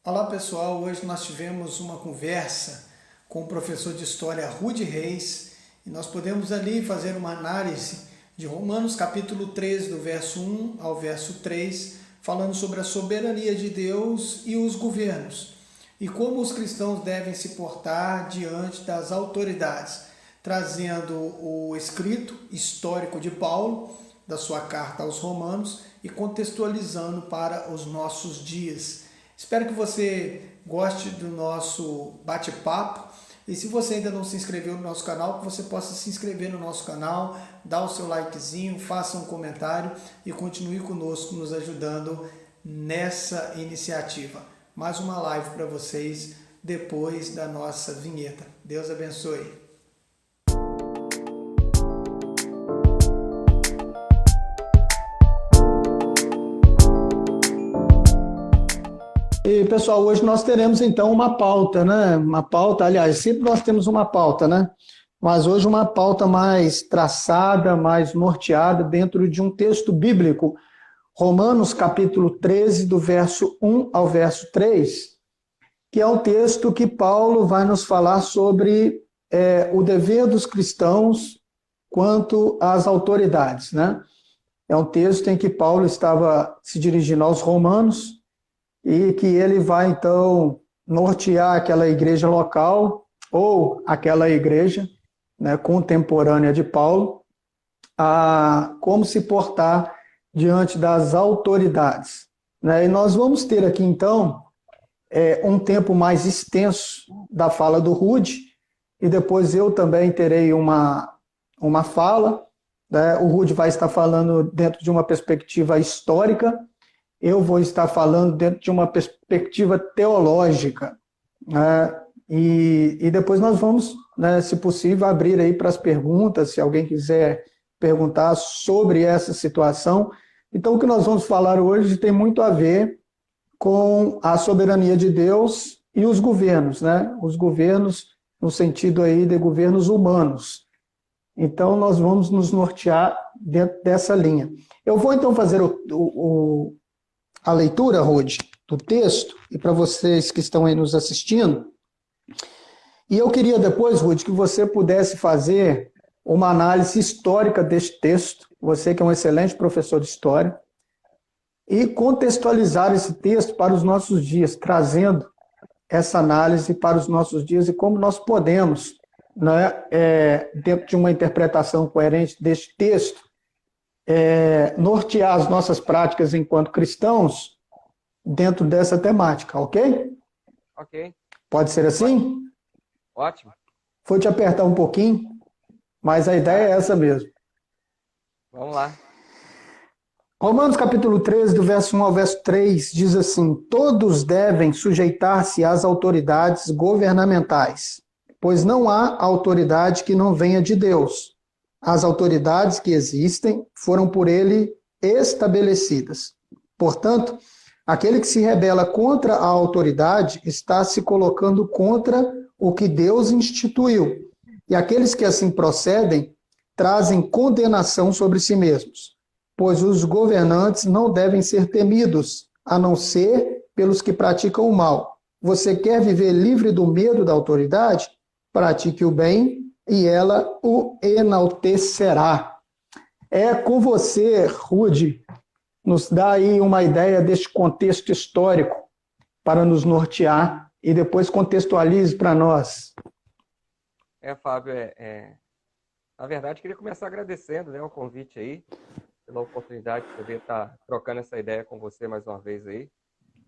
Olá pessoal, hoje nós tivemos uma conversa com o professor de História Rude Reis e nós podemos ali fazer uma análise de Romanos capítulo 13, do verso 1 ao verso 3, falando sobre a soberania de Deus e os governos e como os cristãos devem se portar diante das autoridades, trazendo o escrito histórico de Paulo, da sua carta aos Romanos e contextualizando para os nossos dias. Espero que você goste do nosso bate-papo e se você ainda não se inscreveu no nosso canal, que você possa se inscrever no nosso canal, dar o seu likezinho, faça um comentário e continue conosco nos ajudando nessa iniciativa. Mais uma live para vocês depois da nossa vinheta. Deus abençoe. E pessoal, hoje nós teremos então uma pauta, né? Uma pauta, aliás, sempre nós temos uma pauta, né? Mas hoje uma pauta mais traçada, mais norteada dentro de um texto bíblico, Romanos capítulo 13, do verso 1 ao verso 3, que é um texto que Paulo vai nos falar sobre o dever dos cristãos quanto às autoridades, né? É um texto em que Paulo estava se dirigindo aos romanos e que ele vai, então, nortear aquela igreja local ou aquela igreja, né, contemporânea de Paulo, a como se portar diante das autoridades, né? E nós vamos ter aqui, então, um tempo mais extenso da fala do Rude, e depois eu também terei uma fala, né? O Rude vai estar falando dentro de uma perspectiva histórica, eu vou estar falando dentro de uma perspectiva teológica, né? E depois nós vamos, né, se possível, abrir aí para as perguntas, se alguém quiser perguntar sobre essa situação. Então, o que nós vamos falar hoje tem muito a ver com a soberania de Deus e os governos, né? Os governos no sentido aí de governos humanos. Então, nós vamos nos nortear dentro dessa linha. Eu vou, então, fazer a leitura, Rode, do texto, e para vocês que estão aí nos assistindo. E eu queria depois, Rode, que você pudesse fazer uma análise histórica deste texto, você que é um excelente professor de história, e contextualizar esse texto para os nossos dias, trazendo essa análise para os nossos dias e como nós podemos, né, dentro de uma interpretação coerente deste texto, nortear as nossas práticas enquanto cristãos dentro dessa temática, ok? Ok, Pode ser ótimo, assim? ótimo. Vou te apertar um pouquinho, mas a ideia é Ah, essa mesmo. vamos lá. Romanos capítulo 13, do verso 1 ao verso 3, diz assim: todos devem sujeitar-se às autoridades governamentais, pois não há autoridade que não venha de Deus. As autoridades que existem foram por ele estabelecidas. Portanto, aquele que se rebela contra a autoridade está se colocando contra o que Deus instituiu. E aqueles que assim procedem trazem condenação sobre si mesmos, pois os governantes não devem ser temidos, a não ser pelos que praticam o mal. Você quer viver livre do medo da autoridade? Pratique o bem e ela o enaltecerá. É com você, Rude, nos dá aí uma ideia deste contexto histórico para nos nortear e depois contextualize para nós. Fábio, na verdade, queria começar agradecendo, né, o convite aí, pela oportunidade de poder estar trocando essa ideia com você mais uma vez aí.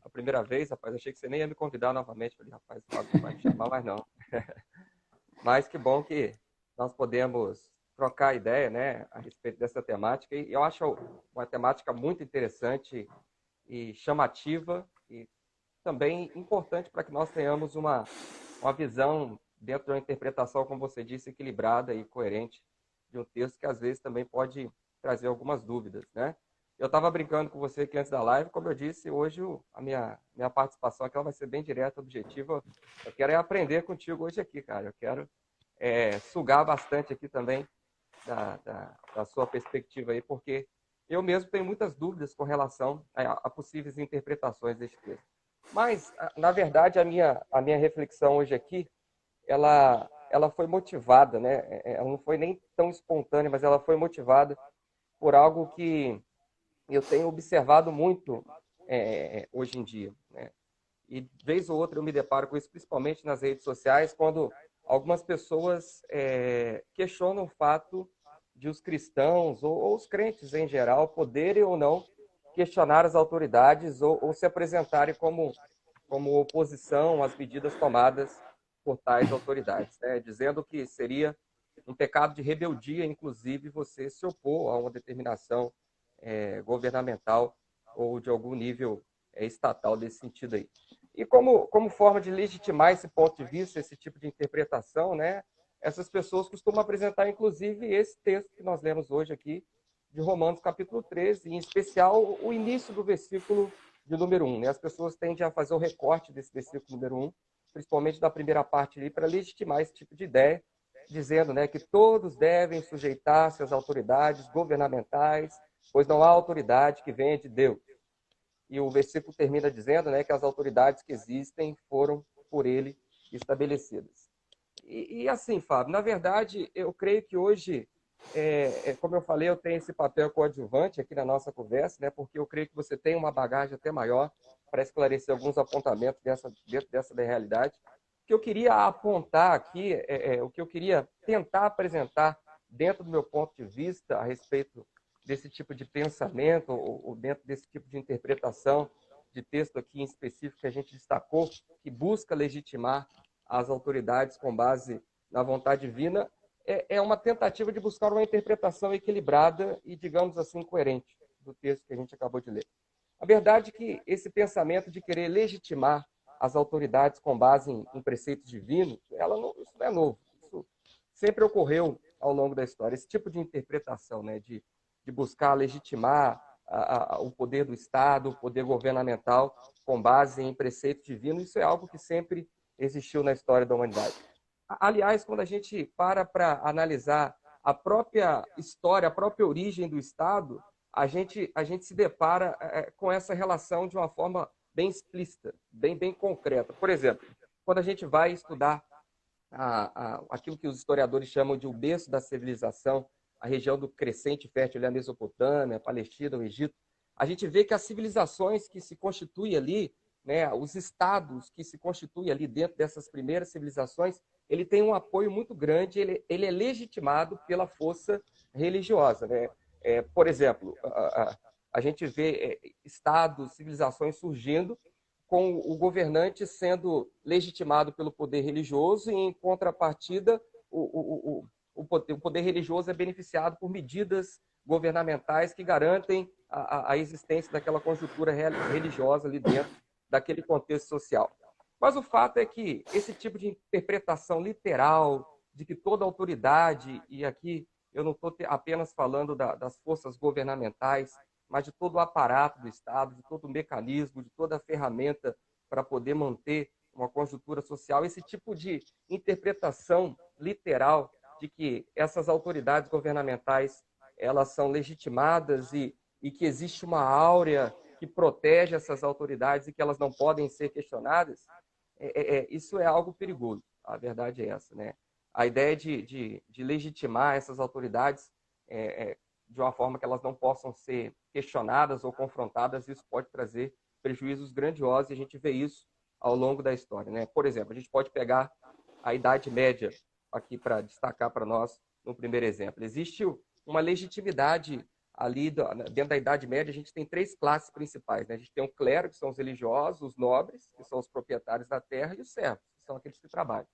A primeira vez, rapaz, achei que você nem ia me convidar novamente. Falei, rapaz, o Fábio não vai me chamar mais não. Mas que bom que nós podemos trocar ideia, né, a respeito dessa temática. E eu acho uma temática muito interessante e chamativa e também importante para que nós tenhamos uma visão dentro de uma interpretação, como você disse, equilibrada e coerente de um texto que às vezes também pode trazer algumas dúvidas, né? Eu estava brincando com você aqui antes da live, como eu disse, hoje a minha participação aqui ela vai ser bem direta, objetiva. Eu quero aprender contigo hoje aqui, cara. Eu quero sugar bastante aqui também da sua perspectiva aí, porque eu mesmo tenho muitas dúvidas com relação a possíveis interpretações deste texto. Mas, na verdade, a minha reflexão hoje aqui, ela foi motivada, né? Ela não foi nem tão espontânea, mas ela foi motivada por algo que eu tenho observado muito hoje em dia, né? E vez ou outra eu me deparo com isso, principalmente nas redes sociais, quando algumas pessoas questionam o fato de os cristãos ou os crentes em geral poderem ou não questionar as autoridades ou se apresentarem como oposição às medidas tomadas por tais autoridades, né? Dizendo que seria um pecado de rebeldia, inclusive, você se opor a uma determinação governamental ou de algum nível estatal desse sentido aí. E como forma de legitimar esse ponto de vista, esse tipo de interpretação, né, essas pessoas costumam apresentar, inclusive, esse texto que nós lemos hoje aqui, de Romanos capítulo 13, em especial o início do versículo de número 1. Né? As pessoas tendem a fazer o recorte desse versículo número 1, principalmente da primeira parte ali, para legitimar esse tipo de ideia, dizendo, né, que todos devem sujeitar-se às autoridades governamentais, pois não há autoridade que venha de Deus. E o versículo termina dizendo, né, que as autoridades que existem foram por ele estabelecidas. E assim, Fábio, na verdade, eu creio que hoje, como eu falei, eu tenho esse papel coadjuvante aqui na nossa conversa, né, porque eu creio que você tem uma bagagem até maior para esclarecer alguns apontamentos dentro dessa realidade. O que eu queria apontar aqui, o que eu queria tentar apresentar dentro do meu ponto de vista a respeito desse tipo de pensamento ou dentro desse tipo de interpretação de texto aqui em específico que a gente destacou, que busca legitimar as autoridades com base na vontade divina, é uma tentativa de buscar uma interpretação equilibrada e, digamos assim, coerente do texto que a gente acabou de ler. A verdade é que esse pensamento de querer legitimar as autoridades com base em preceitos divinos, isso não é novo. Isso sempre ocorreu ao longo da história. Esse tipo de interpretação, né, de buscar legitimar o poder do Estado, o poder governamental com base em preceitos divinos, isso é algo que sempre existiu na história da humanidade. Aliás, quando a gente para analisar a própria história, a própria origem do Estado, a gente se depara com essa relação de uma forma bem explícita, bem concreta. Por exemplo, quando a gente vai estudar aquilo que os historiadores chamam de o berço da civilização, a região do crescente fértil, a Mesopotâmia, a Palestina, o Egito, a gente vê que as civilizações que se constituem ali, né, os estados que se constituem ali dentro dessas primeiras civilizações, ele tem um apoio muito grande, ele é legitimado pela força religiosa. Né? Por exemplo, a gente vê estados, civilizações surgindo com o governante sendo legitimado pelo poder religioso e, em contrapartida, o poder religioso é beneficiado por medidas governamentais que garantem a existência daquela conjuntura religiosa ali dentro daquele contexto social. Mas o fato é que esse tipo de interpretação literal de que toda autoridade, e aqui eu não estou apenas falando das forças governamentais, mas de todo o aparato do Estado, de todo o mecanismo, de toda a ferramenta para poder manter uma conjuntura social, esse tipo de interpretação literal de que essas autoridades governamentais elas são legitimadas e que existe uma áurea que protege essas autoridades e que elas não podem ser questionadas, isso é algo perigoso. A verdade é essa, né? A ideia de legitimar essas autoridades de uma forma que elas não possam ser questionadas ou confrontadas, isso pode trazer prejuízos grandiosos e a gente vê isso ao longo da história, né? Por exemplo, a gente pode pegar a Idade Média aqui para destacar para nós no primeiro exemplo. Existe uma legitimidade ali dentro da Idade Média, a gente tem três classes principais, né? A gente tem o clero, que são os religiosos, os nobres, que são os proprietários da terra, e os servos, que são aqueles que trabalham.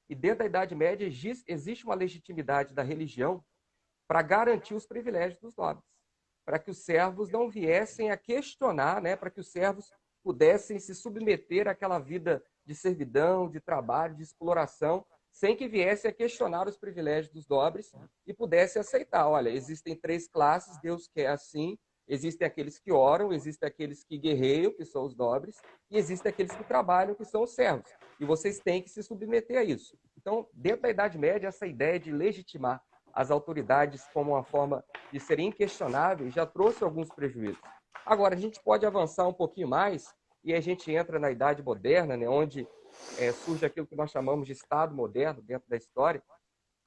E dentro da Idade Média existe uma legitimidade da religião para garantir os privilégios dos nobres, para que os servos não viessem a questionar, né? Para que os servos pudessem se submeter àquela vida de servidão, de trabalho, de exploração, sem que viesse a questionar os privilégios dos nobres e pudesse aceitar. Olha, existem três classes, Deus quer assim, existem aqueles que oram, existem aqueles que guerreiam, que são os nobres, e existem aqueles que trabalham, que são os servos. E vocês têm que se submeter a isso. Então, dentro da Idade Média, essa ideia de legitimar as autoridades como uma forma de serem inquestionáveis já trouxe alguns prejuízos. Agora, a gente pode avançar um pouquinho mais e a gente entra na Idade Moderna, né, onde surge aquilo que nós chamamos de Estado moderno dentro da história,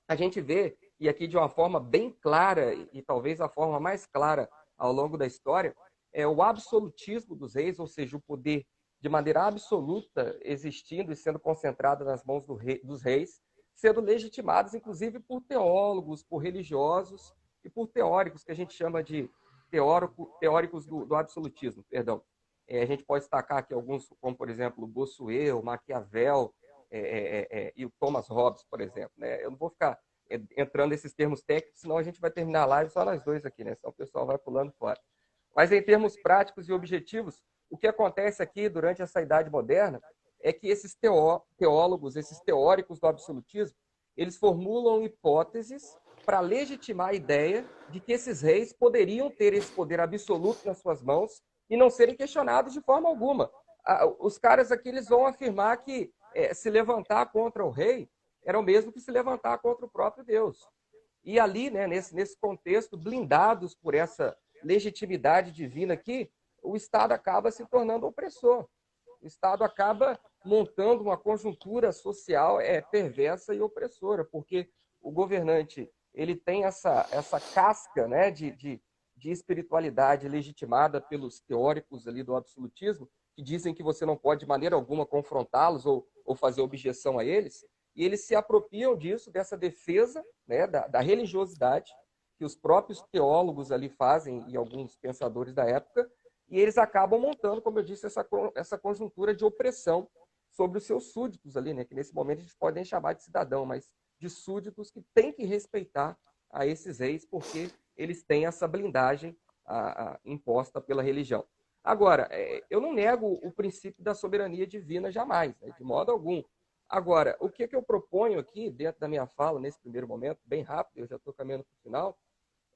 a gente vê, e aqui de uma forma bem clara, e talvez a forma mais clara ao longo da história, é o absolutismo dos reis, ou seja, o poder de maneira absoluta existindo e sendo concentrado nas mãos dos reis, sendo legitimados, inclusive, por teólogos, por religiosos e por teóricos, que a gente chama de teóricos do absolutismo, perdão. A gente pode destacar aqui alguns, como, por exemplo, Bossuet, o Maquiavel, e o Thomas Hobbes, por exemplo. Né? Eu não vou ficar entrando nesses termos técnicos, senão a gente vai terminar a live só nós dois aqui, né? Senão o pessoal vai pulando fora. Mas em termos práticos e objetivos, o que acontece aqui durante essa Idade Moderna é que esses teólogos, esses teóricos do absolutismo, eles formulam hipóteses para legitimar a ideia de que esses reis poderiam ter esse poder absoluto nas suas mãos e não serem questionados de forma alguma. Os caras aqui eles vão afirmar que se levantar contra o rei era o mesmo que se levantar contra o próprio Deus. E ali, né, nesse contexto, blindados por essa legitimidade divina aqui, o Estado acaba se tornando opressor. O Estado acaba montando uma conjuntura social perversa e opressora, porque o governante ele tem essa casca, né, de espiritualidade legitimada pelos teóricos ali do absolutismo, que dizem que você não pode de maneira alguma confrontá-los ou fazer objeção a eles, e eles se apropriam disso, dessa defesa, né, da religiosidade, que os próprios teólogos ali fazem, e alguns pensadores da época, e eles acabam montando, como eu disse, essa conjuntura de opressão sobre os seus súditos ali, né, que nesse momento a gente pode nem chamar de cidadão, mas de súditos que têm que respeitar a esses reis, porque eles têm essa blindagem imposta pela religião. Agora, eu não nego o princípio da soberania divina jamais, né, de modo algum. Agora, o que eu proponho aqui, dentro da minha fala, nesse primeiro momento, bem rápido, eu já estou caminhando para o final,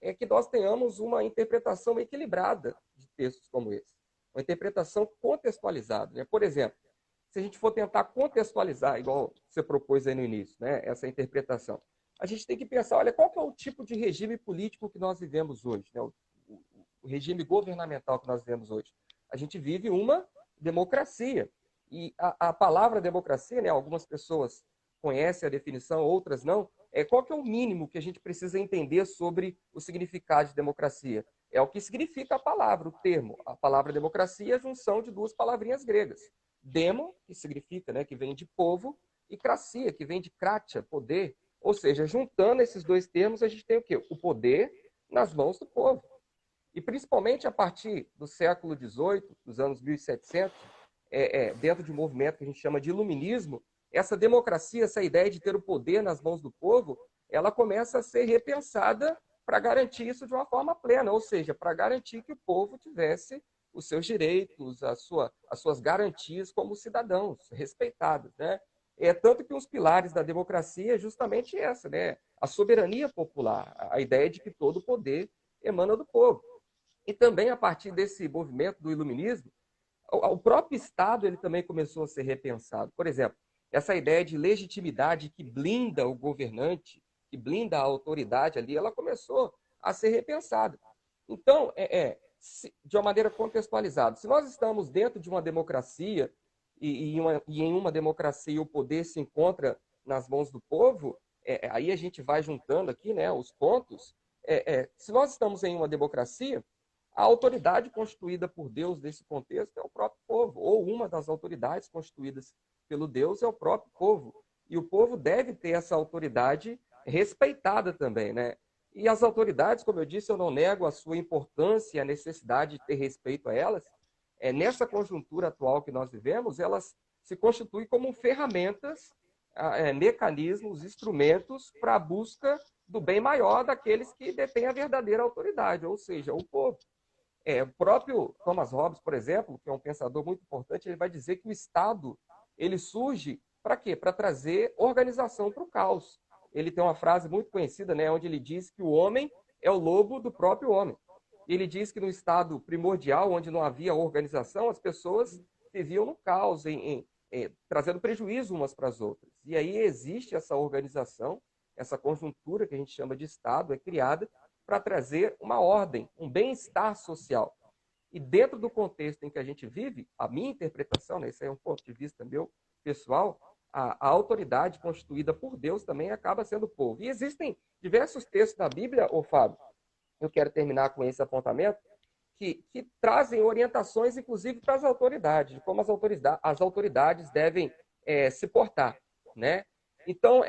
é que nós tenhamos uma interpretação equilibrada de textos como esse. Uma interpretação contextualizada. Né? Por exemplo, se a gente for tentar contextualizar, igual você propôs aí no início, né, essa interpretação, a gente tem que pensar, olha, qual que é o tipo de regime político que nós vivemos hoje, né? O regime governamental que nós vivemos hoje. A gente vive uma democracia. E a palavra democracia, né, algumas pessoas conhecem a definição, outras não. Qual que é o mínimo que a gente precisa entender sobre o significado de democracia? É o que significa a palavra, o termo. A palavra democracia é a junção de duas palavrinhas gregas. Demo, que significa, né, que vem de povo, e cracia, que vem de kratia, poder. Ou seja, juntando esses dois termos, a gente tem o quê? O poder nas mãos do povo. E principalmente a partir do século XVIII, dos anos 1700, dentro de um movimento que a gente chama de iluminismo, essa democracia, essa ideia de ter o poder nas mãos do povo, ela começa a ser repensada para garantir isso de uma forma plena, ou seja, para garantir que o povo tivesse os seus direitos, as suas garantias como cidadãos respeitados, né? Tanto que os pilares da democracia é justamente essa, né? A soberania popular, a ideia de que todo o poder emana do povo. E também a partir desse movimento do iluminismo, o próprio Estado ele também começou a ser repensado. Por exemplo, essa ideia de legitimidade que blinda o governante, que blinda a autoridade ali, ela começou a ser repensada. Então, de uma maneira contextualizada, se nós estamos dentro de uma democracia e em uma democracia o poder se encontra nas mãos do povo, aí a gente vai juntando aqui, né, os pontos. Se nós estamos em uma democracia, a autoridade constituída por Deus nesse contexto é o próprio povo, ou uma das autoridades constituídas pelo Deus é o próprio povo. E o povo deve ter essa autoridade respeitada também, né? E as autoridades, como eu disse, eu não nego a sua importância e a necessidade de ter respeito a elas. Nessa conjuntura atual que nós vivemos, elas se constituem como ferramentas, mecanismos, instrumentos para a busca do bem maior daqueles que detêm a verdadeira autoridade, ou seja, o povo. O próprio Thomas Hobbes, por exemplo, que é um pensador muito importante, ele vai dizer que o Estado ele surge para quê? Para trazer organização para o caos. Ele tem uma frase muito conhecida, né, onde ele diz que o homem é o lobo do próprio homem. Ele diz que no estado primordial, onde não havia organização, as pessoas viviam no caos, trazendo prejuízo umas para as outras. E aí existe essa organização, essa conjuntura que a gente chama de Estado, é criada para trazer uma ordem, um bem-estar social. E dentro do contexto em que a gente vive, a minha interpretação, né, esse é um ponto de vista meu pessoal, a autoridade constituída por Deus também acaba sendo o povo. E existem diversos textos na Bíblia, ô Fábio, eu quero terminar com esse apontamento, que trazem orientações, inclusive, para as autoridades, de como as autoridades devem se portar, né? Então,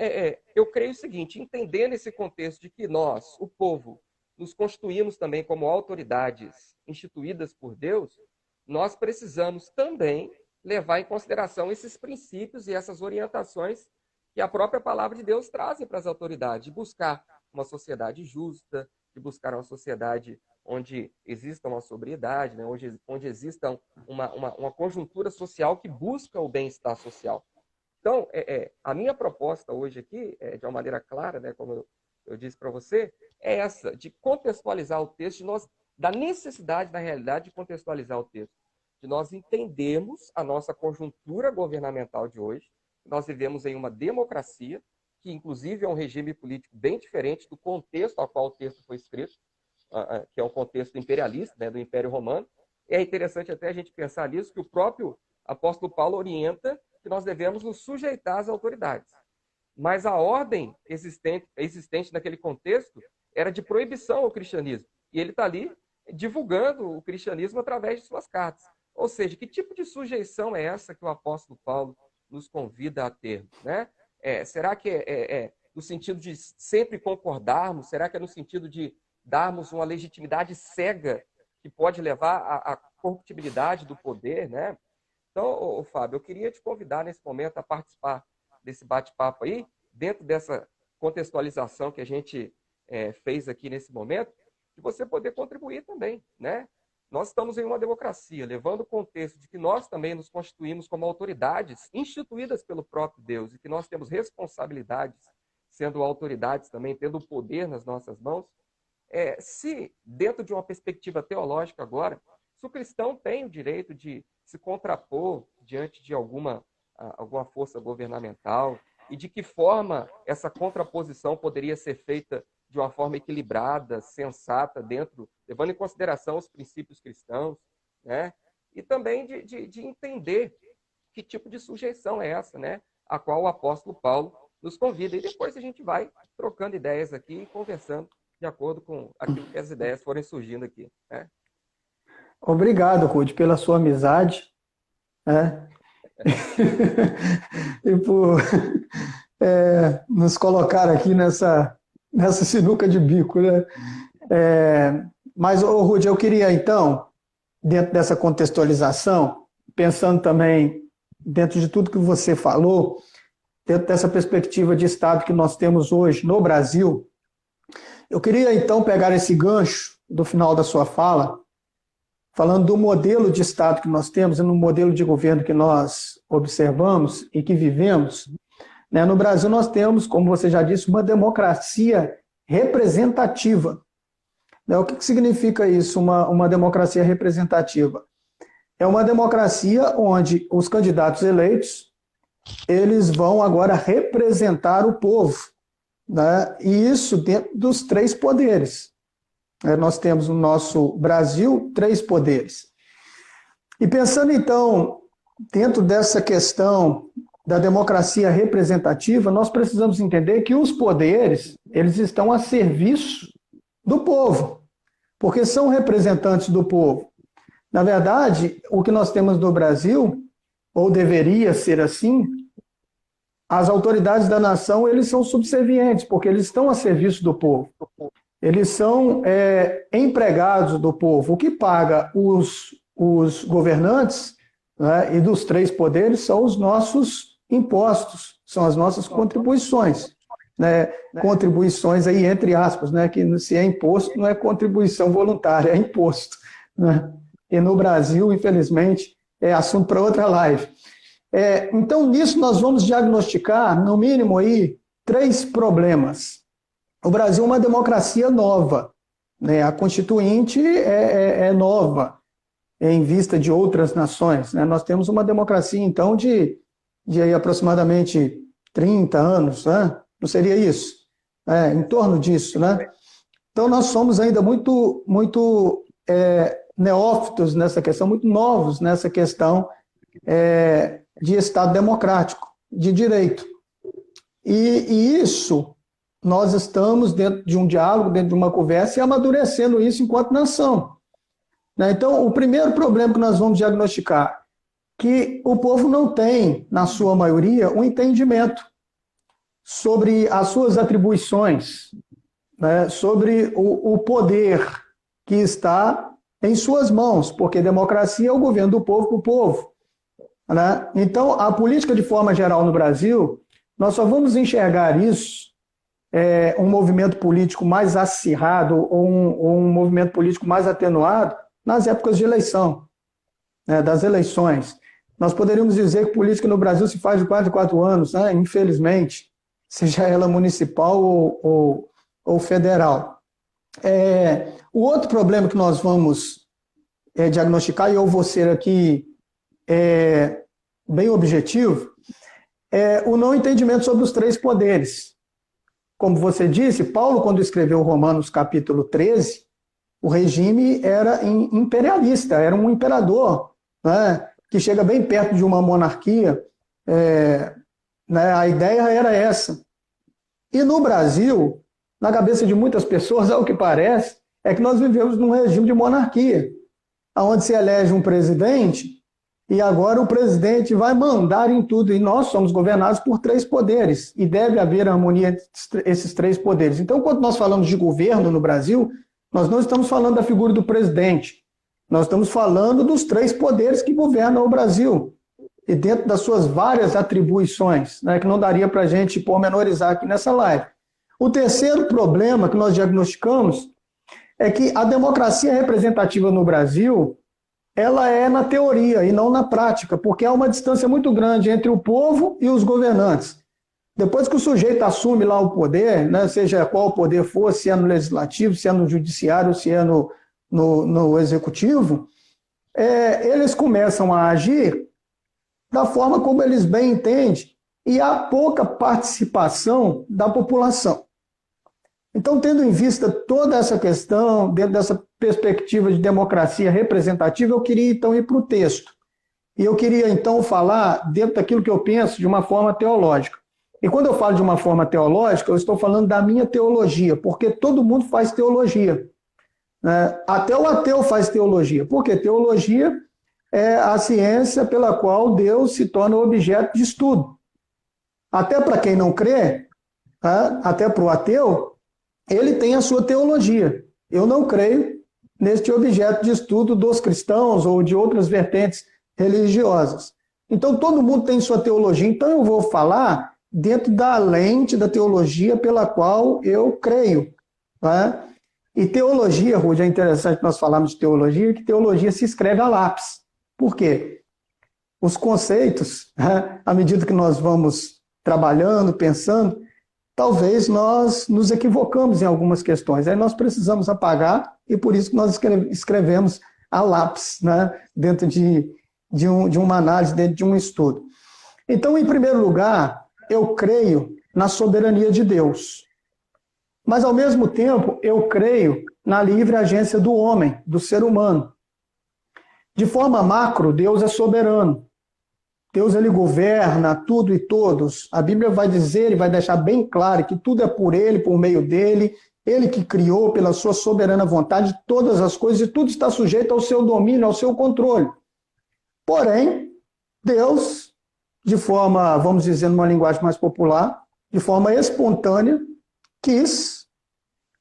eu creio o seguinte, entendendo esse contexto de que nós, o povo, nos constituímos também como autoridades instituídas por Deus, nós precisamos também levar em consideração esses princípios e essas orientações que a própria palavra de Deus traz para as autoridades, de buscar uma sociedade justa, de buscar uma sociedade onde exista uma sobriedade, né? onde exista uma conjuntura social que busca o bem-estar social. Então, a minha proposta hoje aqui, de uma maneira clara, né, como eu disse para você, é essa, de contextualizar o texto, da necessidade, da realidade de contextualizar o texto, de nós entendermos a nossa conjuntura governamental de hoje. Nós vivemos em uma democracia, que inclusive é um regime político bem diferente do contexto ao qual o texto foi escrito, que é um contexto imperialista, né, do Império Romano. É interessante até a gente pensar nisso, que o próprio apóstolo Paulo orienta que nós devemos nos sujeitar às autoridades. Mas a ordem existente naquele contexto era de proibição ao cristianismo. E ele está ali divulgando o cristianismo através de suas cartas. Ou seja, que tipo de sujeição é essa que o apóstolo Paulo nos convida a ter, né? Será que é no sentido de sempre concordarmos? Será que é no sentido de darmos uma legitimidade cega que pode levar à corruptibilidade do poder, né? Então, Fábio, eu queria te convidar nesse momento a participar desse bate-papo aí, dentro dessa contextualização que a gente fez aqui nesse momento, de você poder contribuir também, né? Nós estamos em uma democracia, levando o contexto de que nós também nos constituímos como autoridades instituídas pelo próprio Deus e que nós temos responsabilidades, sendo autoridades também, tendo o poder nas nossas mãos. Se, dentro de uma perspectiva teológica agora, se o cristão tem o direito de se contrapor diante de alguma força governamental e de que forma essa contraposição poderia ser feita de uma forma equilibrada, sensata, levando em consideração os princípios cristãos, né? E também de entender que tipo de sujeição é essa, né? A qual o apóstolo Paulo nos convida. E depois a gente vai trocando ideias aqui e conversando de acordo com aquilo que as ideias forem surgindo aqui, né? Obrigado, Ruth, pela sua amizade, né? E por nos colocar aqui nessa sinuca de bico, né? Mas, Ruth, eu queria, então, dentro dessa contextualização, pensando também dentro de tudo que você falou, dentro dessa perspectiva de Estado que nós temos hoje no Brasil, eu queria, então, pegar esse gancho do final da sua fala, falando do modelo de Estado que nós temos e no modelo de governo que nós observamos e que vivemos. Né? No Brasil, nós temos, como você já disse, uma democracia representativa. Né? O que significa isso, uma democracia representativa? É uma democracia onde os candidatos eleitos eles vão agora representar o povo, né? E isso dentro dos três poderes. Nós temos no nosso Brasil 3 poderes. E pensando, então, dentro dessa questão da democracia representativa, nós precisamos entender que os poderes eles estão a serviço do povo, porque são representantes do povo. Na verdade, o que nós temos no Brasil, ou deveria ser assim, as autoridades da nação eles são subservientes, porque eles estão a serviço do povo. Eles são empregados do povo. O que paga os governantes, né, e dos 3 poderes são os nossos impostos, são as nossas contribuições. Né, contribuições aí, entre aspas, né, que se é imposto, não é contribuição voluntária, é imposto. Né? E no Brasil, infelizmente, é assunto para outra live. Então, nisso nós vamos diagnosticar, no mínimo, aí, 3 problemas. O Brasil é uma democracia nova, né? A Constituinte é nova em vista de outras nações. Né? Nós temos uma democracia, então, de aí, aproximadamente 30 anos, né? Não seria isso? Em torno disso, né? Então, nós somos ainda muito neófitos nessa questão, muito novos nessa questão de Estado democrático, de direito. E isso, nós estamos dentro de um diálogo, dentro de uma conversa, e amadurecendo isso enquanto nação. Né? Então, o primeiro problema que nós vamos diagnosticar, que o povo não tem, na sua maioria, um entendimento sobre as suas atribuições, né? Sobre o poder que está em suas mãos, porque democracia é o governo do povo para o povo. Né? Então, a política de forma geral no Brasil, nós só vamos enxergar isso, um movimento político mais acirrado ou um movimento político mais atenuado nas épocas de eleição, né, das eleições. Nós poderíamos dizer que política no Brasil se faz de 4 em 4 anos, né, infelizmente, seja ela municipal ou federal. O outro problema que nós vamos diagnosticar, e eu vou ser aqui bem objetivo, é o não entendimento sobre os 3 poderes. Como você disse, Paulo, quando escreveu Romanos capítulo 13, o regime era imperialista, era um imperador, né, que chega bem perto de uma monarquia. Né, a ideia era essa. E no Brasil, na cabeça de muitas pessoas, ao que parece, é que nós vivemos num regime de monarquia, onde se elege um presidente e agora o presidente vai mandar em tudo. E nós somos governados por 3 poderes e deve haver harmonia entre esses 3 poderes. Então, quando nós falamos de governo no Brasil, nós não estamos falando da figura do presidente. Nós estamos falando dos 3 poderes que governam o Brasil e dentro das suas várias atribuições, né, que não daria para a gente pormenorizar aqui nessa live. O terceiro problema que nós diagnosticamos é que a democracia representativa no Brasil, ela é na teoria e não na prática, porque há uma distância muito grande entre o povo e os governantes. Depois que o sujeito assume lá o poder, né, seja qual o poder for, se é no legislativo, se é no judiciário, se é no executivo, eles começam a agir da forma como eles bem entendem e há pouca participação da população. Então, tendo em vista toda essa questão, dentro dessa perspectiva de democracia representativa, eu queria então ir para o texto. E eu queria então falar dentro daquilo que eu penso de uma forma teológica. E quando eu falo de uma forma teológica, eu estou falando da minha teologia, porque todo mundo faz teologia. Até o ateu faz teologia, porque teologia é a ciência pela qual Deus se torna objeto de estudo. Até para quem não crê, até para o ateu, ele tem a sua teologia. Eu não creio neste objeto de estudo dos cristãos ou de outras vertentes religiosas. Então, todo mundo tem sua teologia. Então, eu vou falar dentro da lente da teologia pela qual eu creio. Tá? E teologia, Rude, é interessante nós falarmos de teologia, que teologia se escreve a lápis. Por quê? Os conceitos, à medida que nós vamos trabalhando, pensando, talvez nós nos equivocamos em algumas questões. Aí nós precisamos apagar e por isso que nós escrevemos a lápis, né? Dentro de uma análise, dentro de um estudo. Então, em primeiro lugar, eu creio na soberania de Deus. Mas, ao mesmo tempo, eu creio na livre agência do homem, do ser humano. De forma macro, Deus é soberano. Deus, ele governa tudo e todos. A Bíblia vai dizer e vai deixar bem claro que tudo é por ele, por meio dele, ele que criou pela sua soberana vontade todas as coisas e tudo está sujeito ao seu domínio, ao seu controle. Porém, Deus, de forma, vamos dizer numa linguagem mais popular, de forma espontânea, quis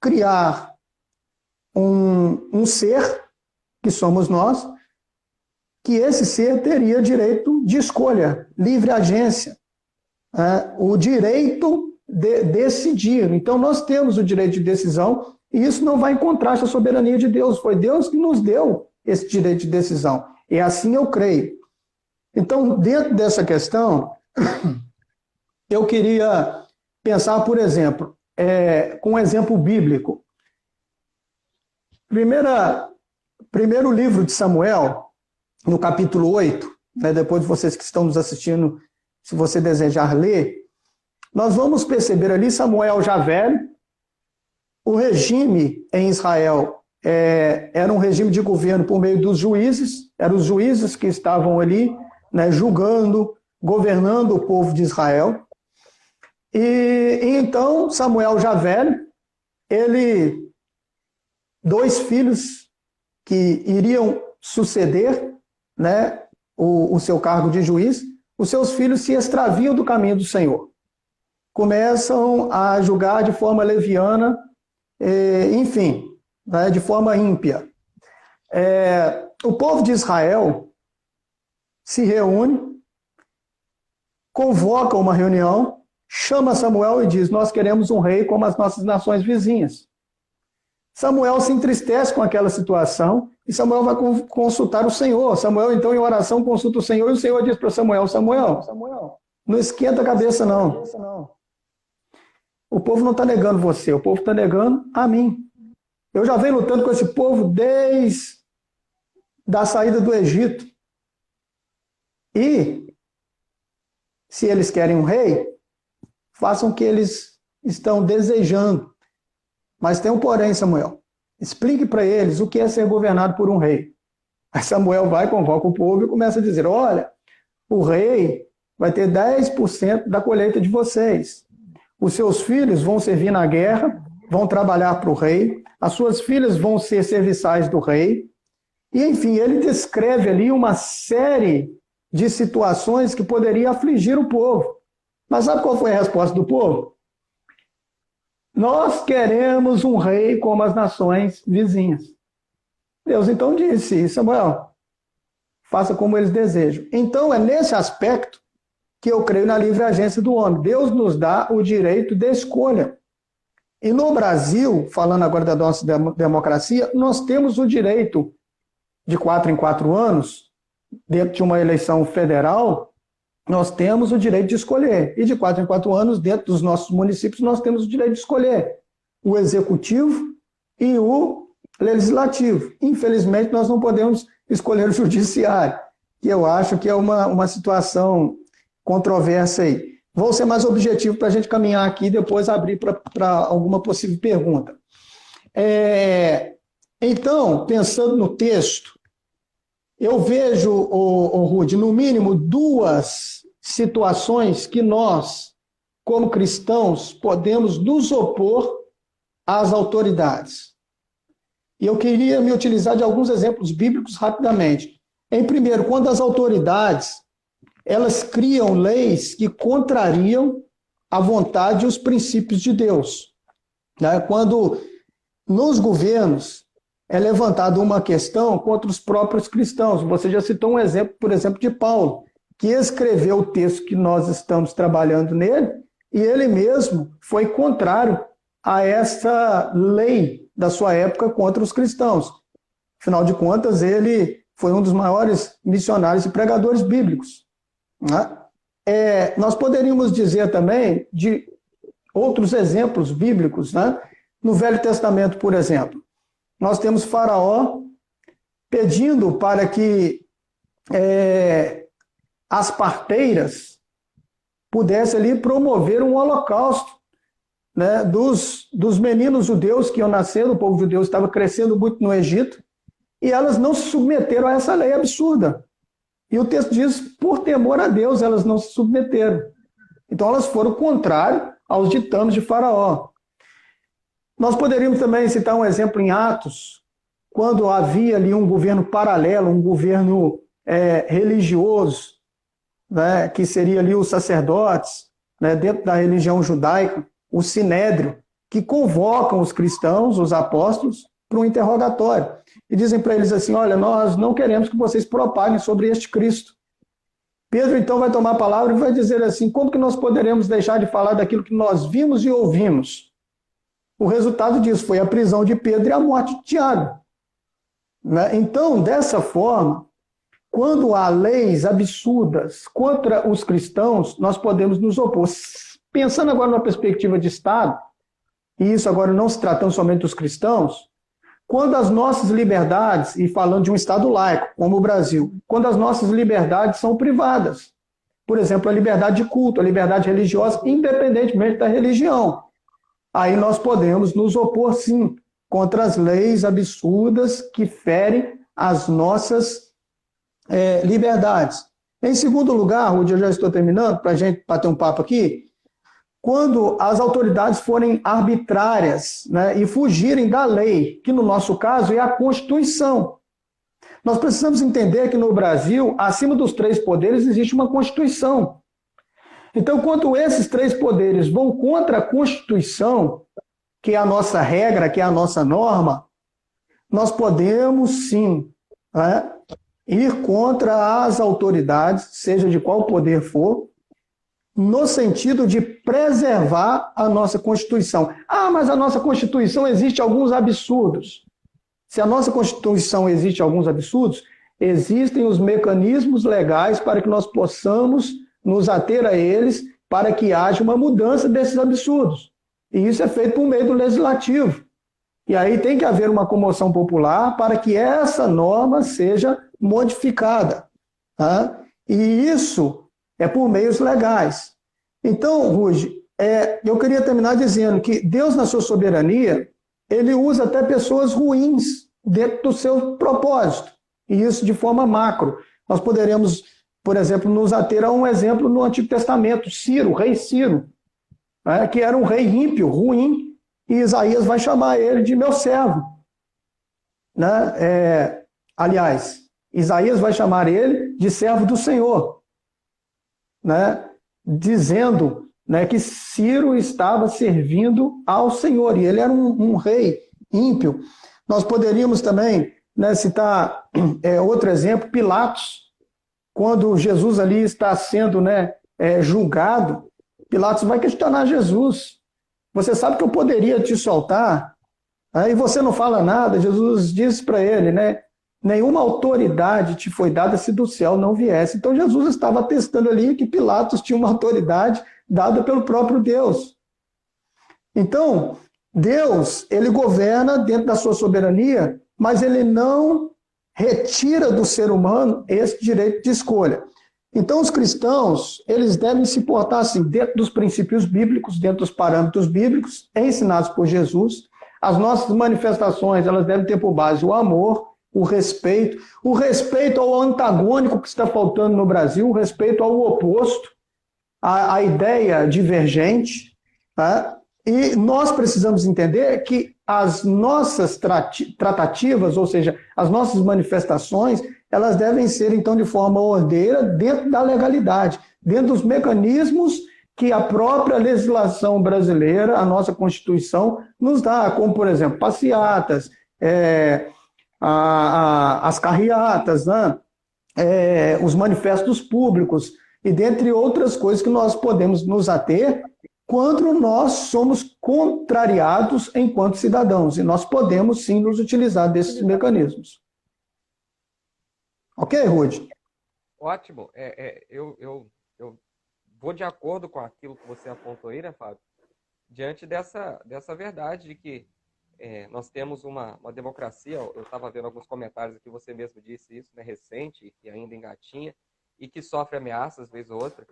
criar um ser, que somos nós, que esse ser teria direito de escolha, livre agência, o direito de decidir. Então, nós temos o direito de decisão e isso não vai em contraste à soberania de Deus. Foi Deus que nos deu esse direito de decisão. E assim eu creio. Então, dentro dessa questão, eu queria pensar, por exemplo, com um exemplo bíblico. Primeiro livro de Samuel, no capítulo 8, né, depois de vocês que estão nos assistindo, se você desejar ler, nós vamos perceber ali Samuel já velho, o regime em Israel era um regime de governo por meio dos juízes, eram os juízes que estavam ali, né, julgando, governando o povo de Israel. E então Samuel, já velho, dois filhos que iriam suceder, né, o seu cargo de juiz, os seus filhos se extraviam do caminho do Senhor. Começam a julgar de forma leviana, enfim, né, de forma ímpia. O povo de Israel se reúne, convoca uma reunião, chama Samuel e diz: nós queremos um rei como as nossas nações vizinhas. Samuel se entristece com aquela situação e Samuel vai consultar o Senhor. Samuel, então, em oração, consulta o Senhor e o Senhor diz para Samuel: Samuel, não esquenta a cabeça, não. O povo não está negando você, o povo está negando a mim. Eu já venho lutando com esse povo desde a saída do Egito. E, se eles querem um rei, façam o que eles estão desejando. Mas tem um porém, Samuel. Explique para eles o que é ser governado por um rei. Aí Samuel vai, convoca o povo e começa a dizer: olha, o rei vai ter 10% da colheita de vocês. Os seus filhos vão servir na guerra, vão trabalhar para o rei, as suas filhas vão ser serviçais do rei. E, enfim, ele descreve ali uma série de situações que poderia afligir o povo. Mas sabe qual foi a resposta do povo? Nós queremos um rei como as nações vizinhas. Deus então disse: Samuel, faça como eles desejam. Então é nesse aspecto que eu creio na livre agência do homem. Deus nos dá o direito de escolha. E no Brasil, falando agora da nossa democracia, nós temos o direito de 4 em 4 anos, dentro de uma eleição federal, nós temos o direito de escolher. E de 4 em 4 anos, dentro dos nossos municípios, nós temos o direito de escolher o executivo e o legislativo. Infelizmente, nós não podemos escolher o judiciário, que eu acho que é uma situação controversa aí. Vou ser mais objetivo para a gente caminhar aqui e depois abrir para alguma possível pergunta. Então, pensando no texto, eu vejo, Rude, no mínimo 2 situações que nós, como cristãos, podemos nos opor às autoridades. E eu queria me utilizar de alguns exemplos bíblicos rapidamente. Em primeiro, quando as autoridades elas criam leis que contrariam a vontade e os princípios de Deus. Quando nos governos é levantada uma questão contra os próprios cristãos. Você já citou um exemplo, por exemplo, de Paulo, que escreveu o texto que nós estamos trabalhando nele, e ele mesmo foi contrário a essa lei da sua época contra os cristãos. Afinal de contas, ele foi um dos maiores missionários e pregadores bíblicos. Nós poderíamos dizer também de outros exemplos bíblicos. No Velho Testamento, por exemplo, nós temos Faraó pedindo para que as parteiras pudessem ali promover um holocausto, né, dos meninos judeus que iam nascendo. O povo judeu estava crescendo muito no Egito, e elas não se submeteram a essa lei absurda. E o texto diz: por temor a Deus, elas não se submeteram. Então elas foram contrárias aos ditames de Faraó. Nós poderíamos também citar um exemplo em Atos, quando havia ali um governo paralelo, um governo religioso, né, que seria ali os sacerdotes, né, dentro da religião judaica, o sinédrio, que convocam os cristãos, os apóstolos, para um interrogatório. E dizem para eles assim: olha, nós não queremos que vocês propaguem sobre este Cristo. Pedro então vai tomar a palavra e vai dizer assim: como que nós poderemos deixar de falar daquilo que nós vimos e ouvimos? O resultado disso foi a prisão de Pedro e a morte de Tiago. Então, dessa forma, quando há leis absurdas contra os cristãos, nós podemos nos opor. Pensando agora na perspectiva de Estado, e isso agora não se tratando somente dos cristãos, quando as nossas liberdades, e falando de um Estado laico, como o Brasil, quando as nossas liberdades são privadas, por exemplo, a liberdade de culto, a liberdade religiosa, independentemente da religião, aí nós podemos nos opor, sim. contra as leis absurdas que ferem as nossas liberdades. Em segundo lugar, Rudy, eu já estou terminando, para a gente bater um papo aqui, quando as autoridades forem arbitrárias, né, e fugirem da lei, que no nosso caso é a Constituição. Nós precisamos entender que no Brasil, acima dos 3 poderes, existe uma Constituição. Então, quando esses 3 poderes vão contra a Constituição, que é a nossa regra, que é a nossa norma, nós podemos sim, né, ir contra as autoridades, seja de qual poder for, no sentido de preservar a nossa Constituição. Ah, mas a nossa Constituição existe alguns absurdos. Se a nossa Constituição existe alguns absurdos, existem os mecanismos legais para que nós possamos nos ater a eles para que haja uma mudança desses absurdos. E isso é feito por meio do legislativo. E aí tem que haver uma comoção popular para que essa norma seja modificada. Tá? E isso é por meios legais. Então, Ruge, eu queria terminar dizendo que Deus, na sua soberania, ele usa até pessoas ruins dentro do seu propósito. E isso de forma macro. Nós poderemos, por exemplo, nos ater a um exemplo no Antigo Testamento, Ciro, o rei Ciro, né, que era um rei ímpio, ruim, e Isaías vai chamar ele de meu servo. Né? Aliás, Isaías vai chamar ele de servo do Senhor, né? Dizendo, né, que Ciro estava servindo ao Senhor, e ele era um rei ímpio. Nós poderíamos também, né, citar outro exemplo, Pilatos, quando Jesus ali está sendo, né, julgado, Pilatos vai questionar Jesus. Você sabe que eu poderia te soltar, e você não fala nada. Jesus disse para ele, né, nenhuma autoridade te foi dada se do céu não viesse. Então Jesus estava atestando ali que Pilatos tinha uma autoridade dada pelo próprio Deus. Então, Deus, ele governa dentro da sua soberania, mas ele não retira do ser humano esse direito de escolha. Então, os cristãos, eles devem se portar assim, dentro dos princípios bíblicos, dentro dos parâmetros bíblicos, ensinados por Jesus. As nossas manifestações, elas devem ter por base o amor, o respeito ao antagônico que está faltando no Brasil, o respeito ao oposto, a ideia divergente, tá? E nós precisamos entender que as nossas tratativas, ou seja, as nossas manifestações, elas devem ser, então, de forma ordeira, dentro da legalidade, dentro dos mecanismos que a própria legislação brasileira, a nossa Constituição, nos dá, como, por exemplo, passeatas, as carreatas, né? Os manifestos públicos, e dentre outras coisas que nós podemos nos ater quando nós somos contrariados enquanto cidadãos. E nós podemos, sim, nos utilizar desses mecanismos. Ok, Rudy? Ótimo. Eu vou de acordo com aquilo que você apontou aí, né, Fábio? Diante dessa verdade de que nós temos uma democracia. Eu estava vendo alguns comentários aqui, você mesmo disse isso, né, recente, que ainda engatinha, e que sofre ameaças, vez ou outra.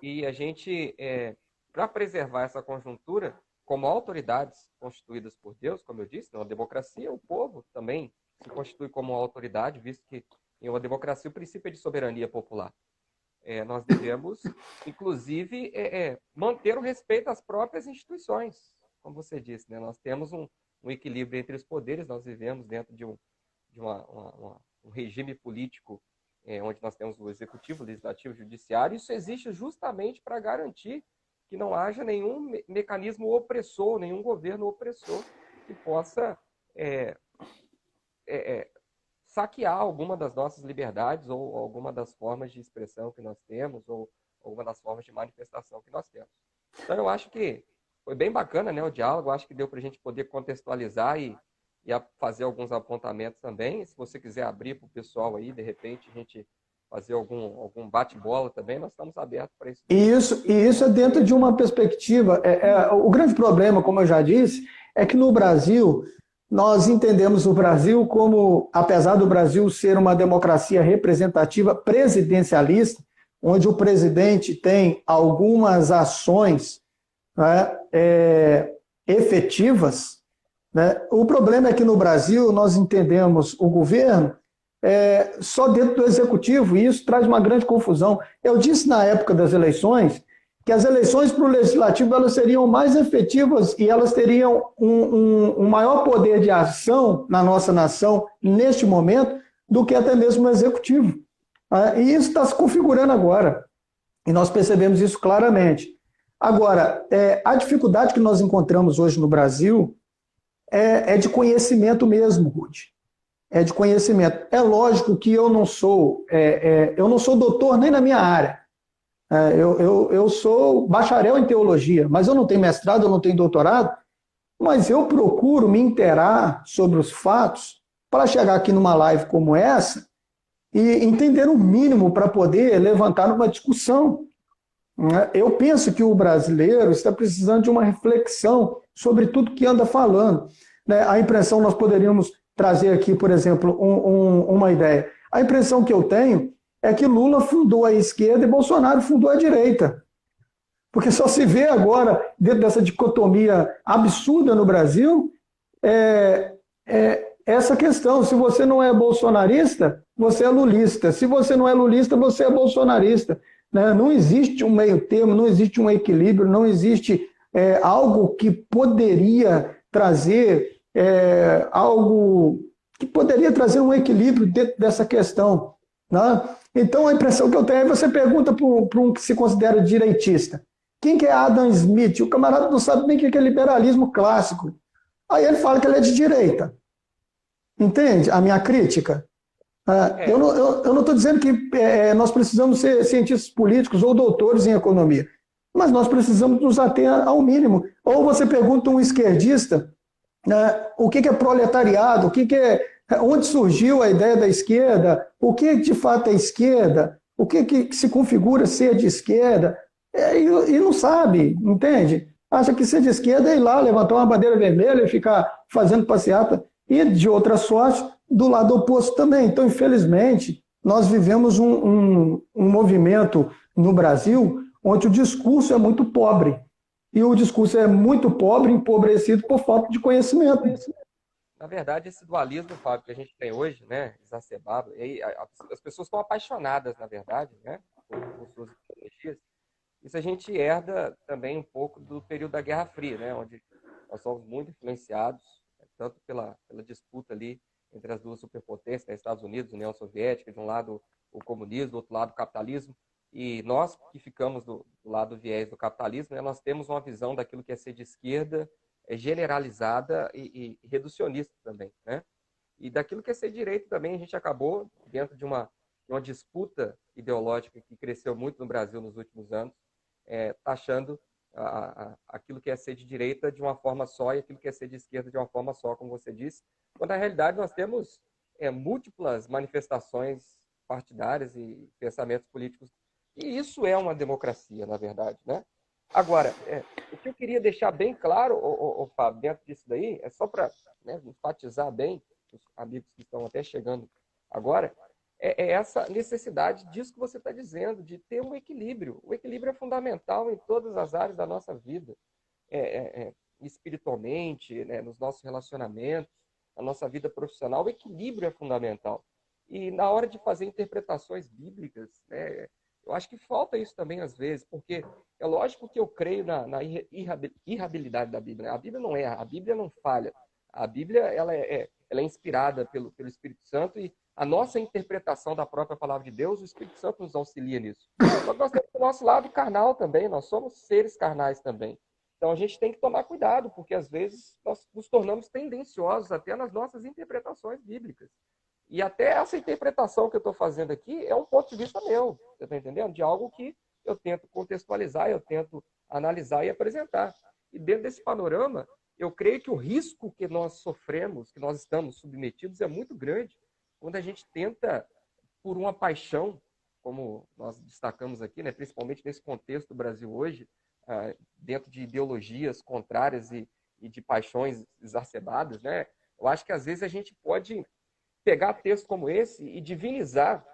E a gente, para preservar essa conjuntura, como autoridades constituídas por Deus, como eu disse, numa democracia, o povo também se constitui como autoridade, visto que em uma democracia o princípio é de soberania popular. Nós devemos, inclusive, manter o respeito às próprias instituições, como você disse, né? Nós temos um equilíbrio entre os poderes, nós vivemos dentro de um regime político onde nós temos o executivo, o legislativo, o judiciário. Isso existe justamente para garantir que não haja nenhum mecanismo opressor, nenhum governo opressor que possa saquear alguma das nossas liberdades ou alguma das formas de expressão que nós temos ou alguma das formas de manifestação que nós temos. Então, eu acho que foi bem bacana, né, o diálogo. Acho que deu para a gente poder contextualizar e fazer alguns apontamentos também. Se você quiser abrir para o pessoal aí, de repente, a gente fazer algum bate-bola também, nós estamos abertos para isso. E isso é dentro de uma perspectiva. O grande problema, como eu já disse, é que no Brasil, nós entendemos o Brasil como, apesar do Brasil ser uma democracia representativa presidencialista, onde o presidente tem algumas ações, né, efetivas, né? O problema é que no Brasil nós entendemos o governo só dentro do executivo, e isso traz uma grande confusão. Eu disse na época das eleições que as eleições para o legislativo elas seriam mais efetivas e elas teriam um maior poder de ação na nossa nação neste momento do que até mesmo o executivo. E isso está se configurando agora. E nós percebemos isso claramente. Agora, a dificuldade que nós encontramos hoje no Brasil é de conhecimento mesmo, Ruth. É de conhecimento. É lógico que eu não sou doutor nem na minha área. Eu sou bacharel em teologia, mas eu não tenho mestrado, eu não tenho doutorado, mas eu procuro me inteirar sobre os fatos para chegar aqui numa live como essa e entender o mínimo para poder levantar uma discussão. Eu penso que o brasileiro está precisando de uma reflexão sobre tudo que anda falando. A impressão, nós poderíamos trazer aqui, por exemplo, uma ideia. A impressão que eu tenho é que Lula fundou a esquerda e Bolsonaro fundou a direita. Porque só se vê agora, dentro dessa dicotomia absurda no Brasil, essa questão. Se você não é bolsonarista, você é lulista. Se você não é lulista, você é bolsonarista. Não existe um meio termo, não existe um equilíbrio, não existe algo que poderia trazer um equilíbrio dentro dessa questão. Né? Então, a impressão que eu tenho é você pergunta para um que se considera direitista. Quem que é Adam Smith? O camarada não sabe nem o que é liberalismo clássico. Aí ele fala que ele é de direita. Entende a minha crítica? Eu não estou dizendo que nós precisamos ser cientistas políticos ou doutores em economia, mas nós precisamos nos ater ao mínimo. Ou você pergunta a um esquerdista o que é proletariado, onde surgiu a ideia da esquerda, o que de fato é esquerda, o que se configura ser de esquerda, e não sabe, entende? Acha que ser de esquerda é ir lá, levantar uma bandeira vermelha e ficar fazendo passeata, e de outra sorte, do lado oposto também. Então, infelizmente, nós vivemos um movimento no Brasil onde o discurso é muito pobre. E o discurso é muito pobre, empobrecido por falta de conhecimento. Na verdade, esse dualismo, Fábio, que a gente tem hoje, né, exacerbado, e aí, as pessoas estão apaixonadas, na verdade, né, por suas ideologias. Isso a gente herda também um pouco do período da Guerra Fria, né, onde nós somos muito influenciados, tanto pela disputa ali entre as duas superpotências, né, Estados Unidos, União Soviética, de um lado o comunismo, do outro lado o capitalismo, e nós que ficamos do lado do viés do capitalismo, né, nós temos uma visão daquilo que é ser de esquerda, generalizada e reducionista também, né? E daquilo que é ser direito também, a gente acabou, dentro de uma disputa ideológica que cresceu muito no Brasil nos últimos anos, taxando aquilo que é ser de direita de uma forma só e aquilo que é ser de esquerda de uma forma só, como você disse, quando na realidade nós temos múltiplas manifestações partidárias e pensamentos políticos. E isso é uma democracia, na verdade, né? Agora, o que eu queria deixar bem claro, Fábio, dentro disso daí, é só para enfatizar bem, os amigos que estão até chegando agora, essa necessidade disso que você está dizendo, de ter um equilíbrio. O equilíbrio é fundamental em todas as áreas da nossa vida, espiritualmente, né, nos nossos relacionamentos, na nossa vida profissional, o equilíbrio é fundamental. E na hora de fazer interpretações bíblicas, né, eu acho que falta isso também às vezes, porque é lógico que eu creio na irrabilidade da Bíblia. A Bíblia não erra, a Bíblia não falha. A Bíblia ela é inspirada pelo Espírito Santo e a nossa interpretação da própria palavra de Deus, o Espírito Santo nos auxilia nisso. Só que nós temos o nosso lado carnal também, nós somos seres carnais também. Então a gente tem que tomar cuidado, porque às vezes nós nos tornamos tendenciosos até nas nossas interpretações bíblicas. E até essa interpretação que eu estou fazendo aqui é um ponto de vista meu, você está entendendo? De algo que eu tento contextualizar, eu tento analisar e apresentar. E dentro desse panorama, eu creio que o risco que nós sofremos, que nós estamos submetidos, é muito grande quando a gente tenta, por uma paixão, como nós destacamos aqui, né, principalmente nesse contexto do Brasil hoje, dentro de ideologias contrárias e de paixões exacerbadas, né, eu acho que às vezes a gente pode pegar textos como esse e divinizar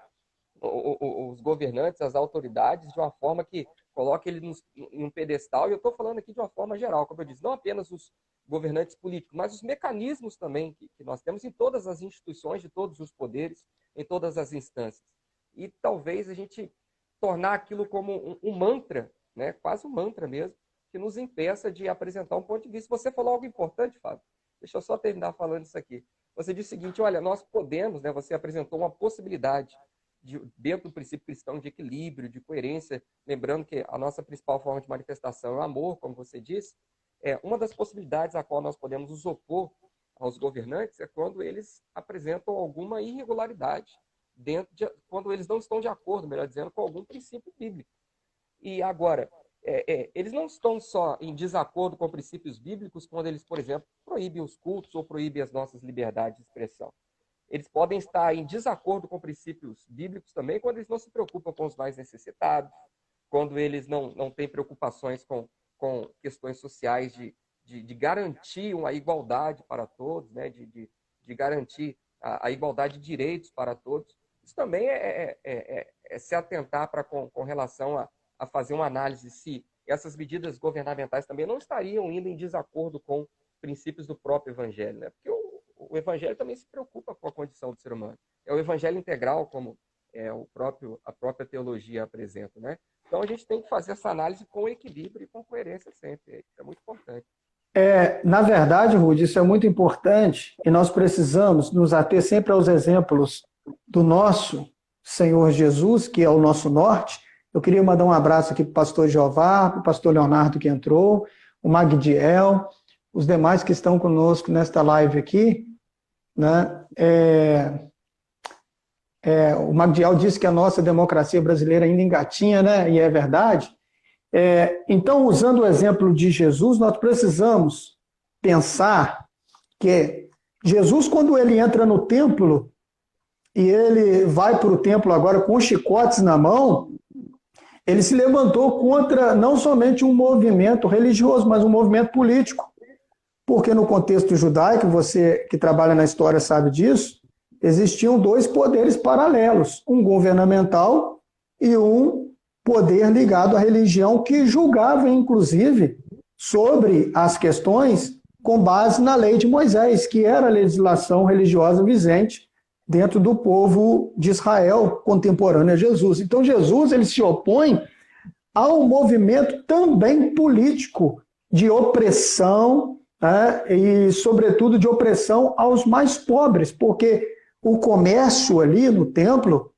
os governantes, as autoridades, de uma forma que coloque ele em um pedestal, e eu estou falando aqui de uma forma geral, como eu disse, não apenas os governantes políticos, mas os mecanismos também que nós temos em todas as instituições, de todos os poderes, em todas as instâncias. E talvez a gente tornar aquilo como um mantra, né? Quase um mantra mesmo, que nos impeça de apresentar um ponto de vista. Você falou algo importante, Fábio. Deixa eu só terminar falando isso aqui. Você disse o seguinte, olha, nós podemos, né? Você apresentou uma possibilidade dentro do princípio cristão de equilíbrio, de coerência, lembrando que a nossa principal forma de manifestação é o amor, como você disse. Uma das possibilidades a qual nós podemos nos opor aos governantes é quando eles apresentam alguma irregularidade, quando eles não estão de acordo, melhor dizendo, com algum princípio bíblico. E agora, eles não estão só em desacordo com princípios bíblicos quando eles, por exemplo, proíbem os cultos ou proíbem as nossas liberdades de expressão. Eles podem estar em desacordo com princípios bíblicos também quando eles não se preocupam com os mais necessitados, quando eles não têm preocupações com questões sociais de garantir uma igualdade para todos, né? de garantir a igualdade de direitos para todos. Isso também é se atentar com relação a fazer uma análise se essas medidas governamentais também não estariam indo em desacordo com princípios do próprio Evangelho, né? Porque o Evangelho também se preocupa com a condição do ser humano. É o Evangelho integral, como a própria teologia apresenta, né? Então a gente tem que fazer essa análise com equilíbrio e com coerência sempre. Isso é muito importante. Na verdade, Rudy, isso é muito importante e nós precisamos nos ater sempre aos exemplos do nosso Senhor Jesus, que é o nosso norte. Eu queria mandar um abraço aqui para o pastor Jeová, para o pastor Leonardo que entrou, o Magdiel, os demais que estão conosco nesta live aqui, né? O Magdiel disse que a nossa democracia brasileira ainda engatinha, né? E é verdade. Então, usando o exemplo de Jesus, nós precisamos pensar que Jesus, quando ele entra no templo, e ele vai para o templo agora com chicotes na mão, ele se levantou contra não somente um movimento religioso, mas um movimento político. Porque no contexto judaico, você que trabalha na história sabe disso, existiam dois poderes paralelos, um governamental e um poder ligado à religião, que julgava, inclusive, sobre as questões com base na lei de Moisés, que era a legislação religiosa vigente dentro do povo de Israel contemporâneo a Jesus. Então, Jesus ele se opõe ao movimento também político de opressão, e, sobretudo, de opressão aos mais pobres, porque o comércio ali no templo,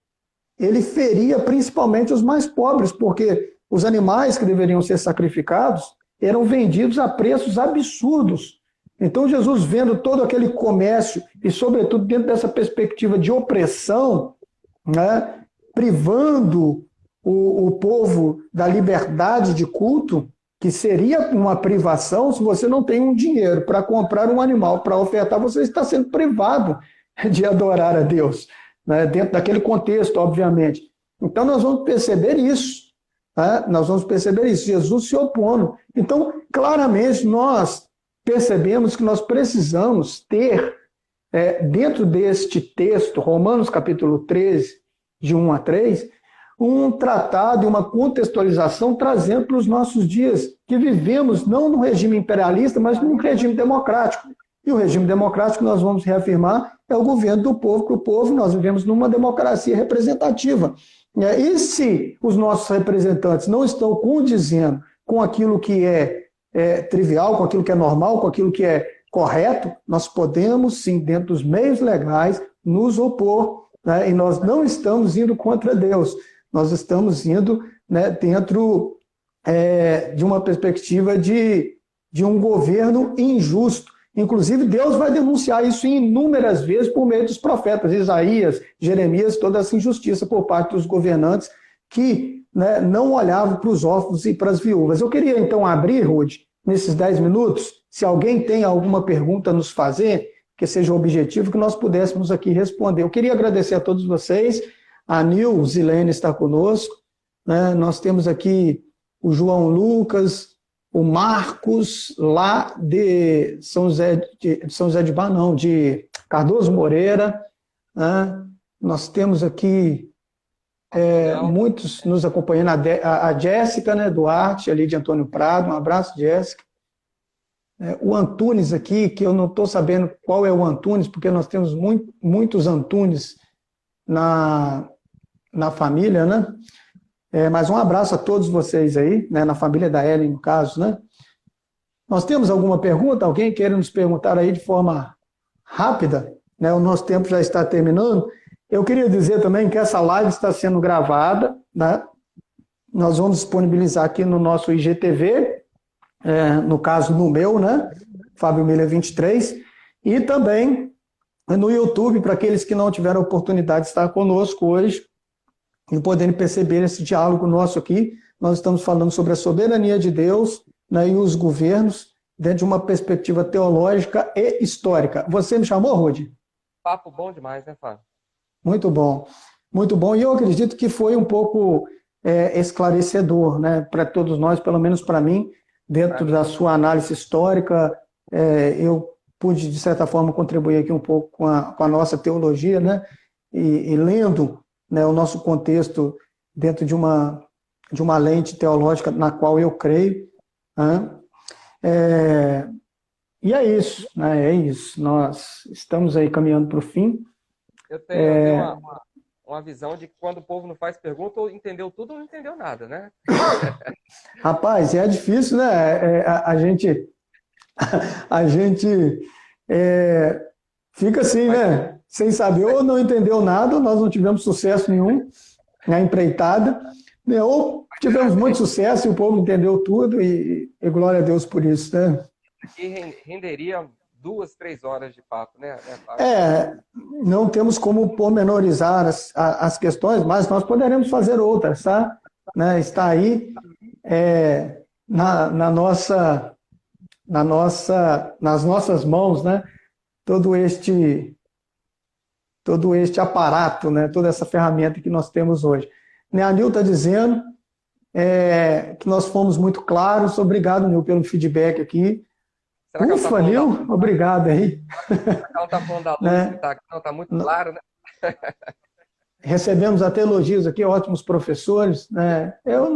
ele feria principalmente os mais pobres, porque os animais que deveriam ser sacrificados eram vendidos a preços absurdos. Então, Jesus, vendo todo aquele comércio, e, sobretudo, dentro dessa perspectiva de opressão, né, privando o povo da liberdade de culto, que seria uma privação se você não tem um dinheiro para comprar um animal, para ofertar, você está sendo privado de adorar a Deus, né, dentro daquele contexto, obviamente. Então, nós vamos perceber isso. Nós vamos perceber isso, Jesus se opondo. Então, claramente, nós percebemos que nós precisamos ter, dentro deste texto, Romanos capítulo 13, de 1 a 3, um tratado e uma contextualização trazendo para os nossos dias, que vivemos não no regime imperialista, mas num regime democrático. E o regime democrático, nós vamos reafirmar, é o governo do povo para o povo. Nós vivemos numa democracia representativa. E se os nossos representantes não estão condizendo com aquilo que é trivial, com aquilo que é normal, com aquilo que é correto, nós podemos, sim, dentro dos meios legais, nos opor, né? E nós não estamos indo contra Deus, nós estamos indo, né, dentro de uma perspectiva de um governo injusto. Inclusive, Deus vai denunciar isso inúmeras vezes por meio dos profetas, Isaías, Jeremias, toda essa injustiça por parte dos governantes que, né, não olhavam para os órfãos e para as viúvas. Eu queria, então, abrir, Rudy, nesses 10 minutos, se alguém tem alguma pergunta a nos fazer, que seja objetivo, que nós pudéssemos aqui responder. Eu queria agradecer a todos vocês, a Nil Zilene está conosco, né? Nós temos aqui o João Lucas, o Marcos, lá de São José de Bar, não, de Cardoso Moreira, né? Nós temos aqui Não, Muitos nos acompanhando, a Jéssica, né, Duarte, ali de Antônio Prado, um abraço, Jéssica. O Antunes aqui, que eu não estou sabendo qual é o Antunes, porque nós temos muitos Antunes na família, né? Mas um abraço a todos vocês aí, né, na família da Ellen, no caso, né? Nós temos alguma pergunta? Alguém queira nos perguntar aí de forma rápida? Né? O nosso tempo já está terminando. Eu queria dizer também que essa live está sendo gravada, né? Nós vamos disponibilizar aqui no nosso IGTV, no caso no meu, né? Fábio Miller 23, e também no YouTube, para aqueles que não tiveram a oportunidade de estar conosco hoje e poderem perceber esse diálogo nosso aqui. Nós estamos falando sobre a soberania de Deus, né, e os governos dentro de uma perspectiva teológica e histórica. Você me chamou, Rudy? papo bom demais, né, Fábio? Muito bom. Muito bom. E eu acredito que foi um pouco esclarecedor, né, para todos nós, pelo menos para mim, dentro da sua análise histórica. Eu pude, de certa forma, contribuir aqui um pouco com a nossa teologia, né, e lendo, né, o nosso contexto dentro de uma lente teológica na qual eu creio. Né? E é isso, né? É isso. Nós estamos aí caminhando para o fim. Eu tenho uma visão de que quando o povo não faz pergunta, ou entendeu tudo ou não entendeu nada, né? Rapaz, é difícil, né? A gente fica assim, Mas né? Sem saber, ou não entendeu nada, ou nós não tivemos sucesso nenhum na empreitada, né? Ou tivemos muito sucesso e o povo entendeu tudo, e glória a Deus por isso, né? aqui renderia 2, 3 horas de papo, né, Fábio? Não temos como pormenorizar as questões, mas nós poderemos fazer outras, tá? Né? Está aí nas nossas mãos, né? Todo este aparato, né? Toda essa ferramenta que nós temos hoje. Né? A Nil está dizendo que nós fomos muito claros. Obrigado, Nil, pelo feedback aqui. Será que ela está Ufa, falando da Nil, luz? obrigado aí. Será que ela está falando da luz que Né? está aqui? Não, está muito claro, né? Recebemos até elogios aqui, ótimos professores, né? Eu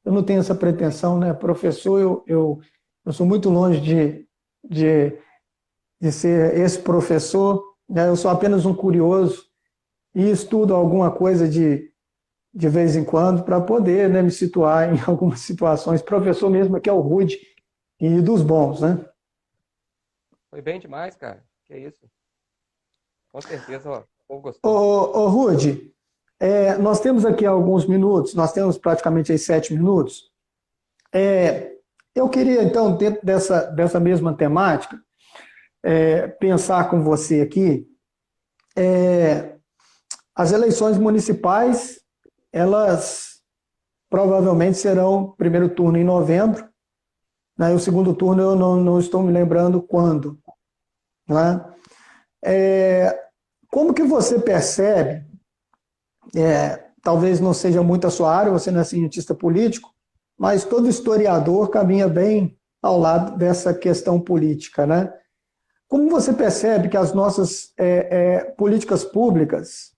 não tenho essa pretensão, né? Professor, eu sou muito longe de, de ser esse professor, né? Eu sou apenas um curioso e estudo alguma coisa de vez em quando para poder, né, me situar em algumas situações. Professor mesmo aqui é o Rude e dos bons, né? Foi bem demais, cara. Que isso. Com certeza, ó, o povo Ô, gostou. Rude, nós temos aqui alguns minutos, nós temos praticamente aí 7 minutos. Eu queria, então, dentro dessa mesma temática, pensar com você aqui, as eleições municipais, elas provavelmente serão primeiro turno em novembro, né, e o segundo turno eu não estou me lembrando quando. Né? Como que você percebe, talvez não seja muito a sua área, você não é cientista político, mas todo historiador caminha bem ao lado dessa questão política, né? Como você percebe que as nossas políticas públicas,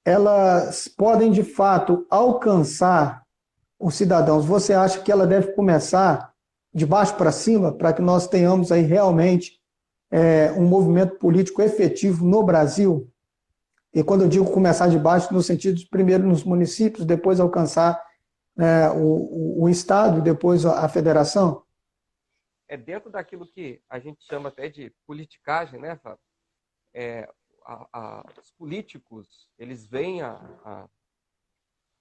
elas podem de fato alcançar os cidadãos? Você acha que ela deve começar de baixo para cima para que nós tenhamos aí realmente um movimento político efetivo no Brasil? E quando eu digo começar de baixo, no sentido de primeiro nos municípios, depois alcançar o Estado, depois a federação? É dentro daquilo que a gente chama até de politicagem, né, Fábio? Os políticos, eles veem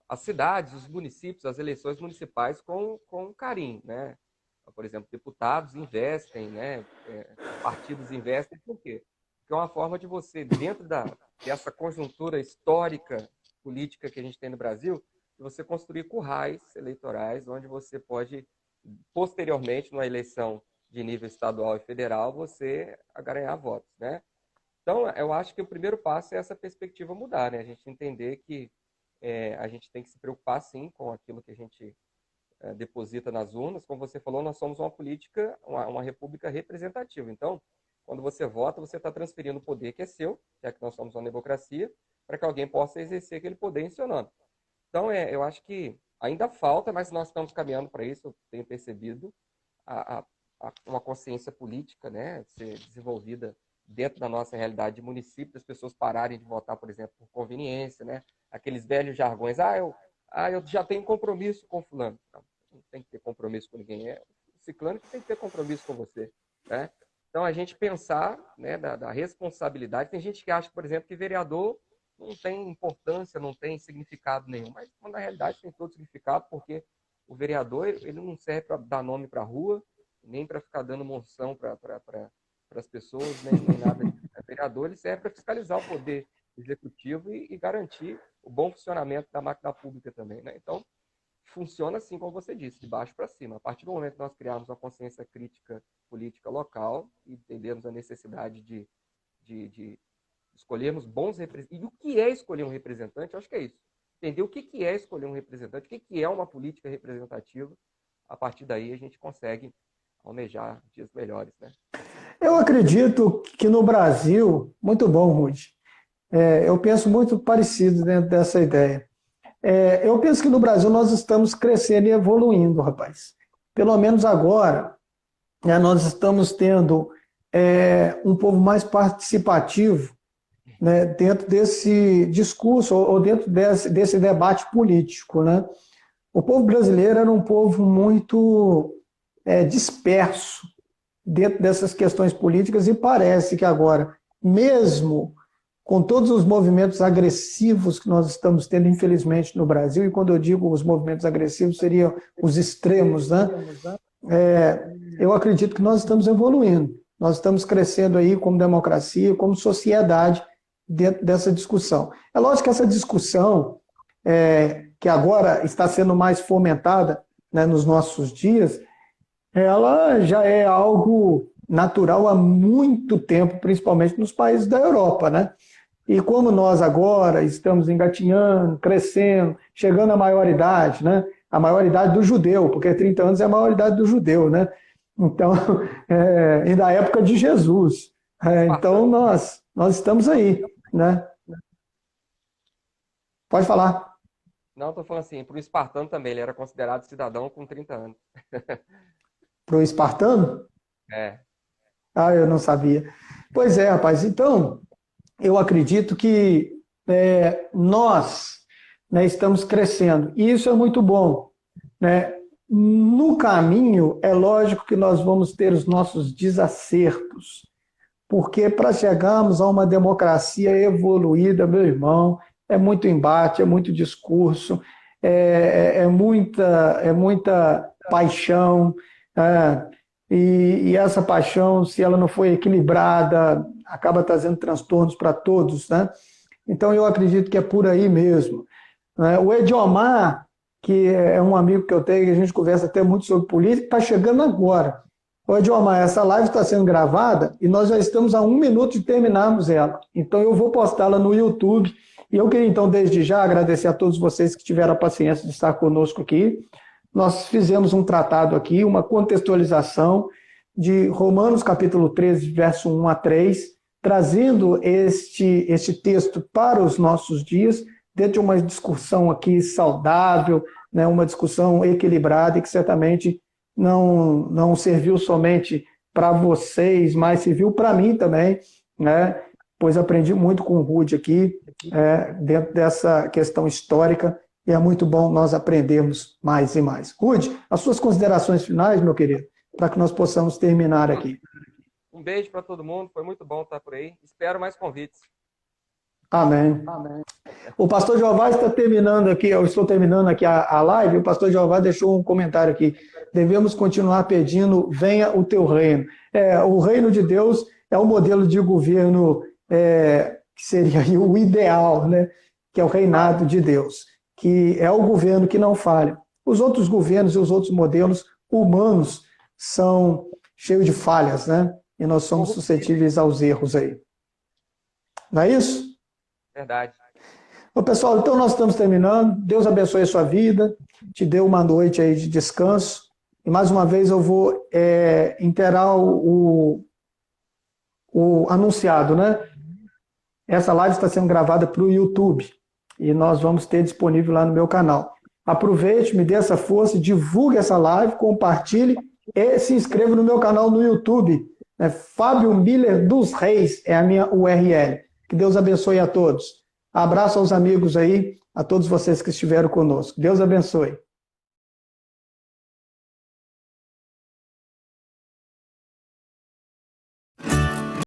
as cidades, os municípios, as eleições municipais com carinho, né? Por exemplo, deputados investem, né? Partidos investem, por quê? Porque é uma forma de você, dentro dessa conjuntura histórica, política que a gente tem no Brasil, de você construir currais eleitorais, onde você pode, posteriormente, numa eleição de nível estadual e federal, você ganhar votos, né? Então, eu acho que o primeiro passo é essa perspectiva mudar, né? A gente entender que a gente tem que se preocupar, sim, com aquilo que a gente deposita nas urnas. Como você falou, nós somos uma política, uma república representativa. Então, quando você vota, você está transferindo o poder que é seu, já que nós somos uma democracia, para que alguém possa exercer aquele poder em seu nome. Então, eu acho que ainda falta, mas nós estamos caminhando para isso, eu tenho percebido, uma consciência política, né, ser desenvolvida dentro da nossa realidade de município, as pessoas pararem de votar, por exemplo, por conveniência, né? Aqueles velhos jargões, eu já tenho compromisso com fulano. Não tem que ter compromisso com ninguém, é o ciclano que tem que ter compromisso com você, né? Então, a gente pensar, né, da responsabilidade. Tem gente que acha, por exemplo, que vereador não tem importância, não tem significado nenhum, mas na realidade tem todo significado, porque o vereador ele não serve para dar nome para a rua, nem para ficar dando monção para as pessoas, nem nada. O vereador ele serve para fiscalizar o poder executivo e garantir o bom funcionamento da máquina pública também, né? Então, funciona assim, como você disse, de baixo para cima. A partir do momento que nós criarmos uma consciência crítica política local e entendermos a necessidade de escolhermos bons representantes. E o que é escolher um representante? Eu acho que é isso. Entender o que é escolher um representante, o que é uma política representativa. A partir daí a gente consegue almejar dias melhores, né? Eu acredito que no Brasil, muito bom, Rude. Eu penso muito parecido dentro dessa ideia. Eu penso que no Brasil nós estamos crescendo e evoluindo, rapaz. Pelo menos agora, né, nós estamos tendo um povo mais participativo, né, dentro desse discurso ou dentro desse debate político, né? O povo brasileiro era um povo muito disperso dentro dessas questões políticas e parece que agora, mesmo com todos os movimentos agressivos que nós estamos tendo, infelizmente, no Brasil, e quando eu digo os movimentos agressivos, seriam os extremos, né? Eu acredito que nós estamos evoluindo, nós estamos crescendo aí como democracia, como sociedade, dentro dessa discussão. É lógico que essa discussão, que agora está sendo mais fomentada, né, nos nossos dias, ela já é algo natural há muito tempo, principalmente nos países da Europa, né? E como nós agora estamos engatinhando, crescendo, chegando à maioridade, né? A maioridade do judeu, porque 30 anos é a maioridade do judeu, né? Então, e da época de Jesus. Então, nós estamos aí, né? Pode falar. Não, estou falando assim, para o espartano também, ele era considerado cidadão com 30 anos. Para o espartano? É. Eu não sabia. Pois é, rapaz. Então, eu acredito que nós, né, estamos crescendo. E isso é muito bom, né? No caminho, é lógico que nós vamos ter os nossos desacertos, porque para chegarmos a uma democracia evoluída, meu irmão, é muito embate, é muito discurso, é muita paixão, e essa paixão, se ela não for equilibrada, acaba trazendo transtornos para todos, né? Então, eu acredito que é por aí mesmo. O Ediomar, que é um amigo que eu tenho, que a gente conversa até muito sobre política, está chegando agora. Ô, Ediomar, essa live está sendo gravada e nós já estamos a 1 minuto de terminarmos ela. Então, eu vou postá-la no YouTube. E eu queria, então, desde já, agradecer a todos vocês que tiveram a paciência de estar conosco aqui. Nós fizemos um tratado aqui, uma contextualização de Romanos capítulo 13, verso 1 a 3, trazendo este texto para os nossos dias, dentro de uma discussão aqui saudável, né, uma discussão equilibrada e que certamente não serviu somente para vocês, mas serviu para mim também, né, pois aprendi muito com o Rude aqui, dentro dessa questão histórica, e é muito bom nós aprendermos mais e mais. Rude, as suas considerações finais, meu querido, para que nós possamos terminar aqui. Um beijo para todo mundo, foi muito bom estar por aí. Espero mais convites. Amém. Amém. O pastor Jeová está terminando aqui, eu estou terminando aqui a live, o pastor Jeová deixou um comentário aqui. Devemos continuar pedindo, venha o teu reino. O reino de Deus é o modelo de governo que seria o ideal, né? Que é o reinado de Deus, que é o governo que não falha. Os outros governos e os outros modelos humanos são cheios de falhas, né? E nós somos suscetíveis aos erros aí. Não é isso? Verdade. Bom, pessoal, então nós estamos terminando. Deus abençoe a sua vida, te dê uma noite aí de descanso. E mais uma vez eu vou inteirar o anunciado, né? essa live está sendo gravada para o YouTube e nós vamos ter disponível lá no meu canal. Aproveite, me dê essa força, divulgue essa live, compartilhe e se inscreva no meu canal no YouTube. Fábio Miller dos Reis é a minha URL. Que Deus abençoe a todos. Abraço aos amigos aí, a todos vocês que estiveram conosco. Deus abençoe.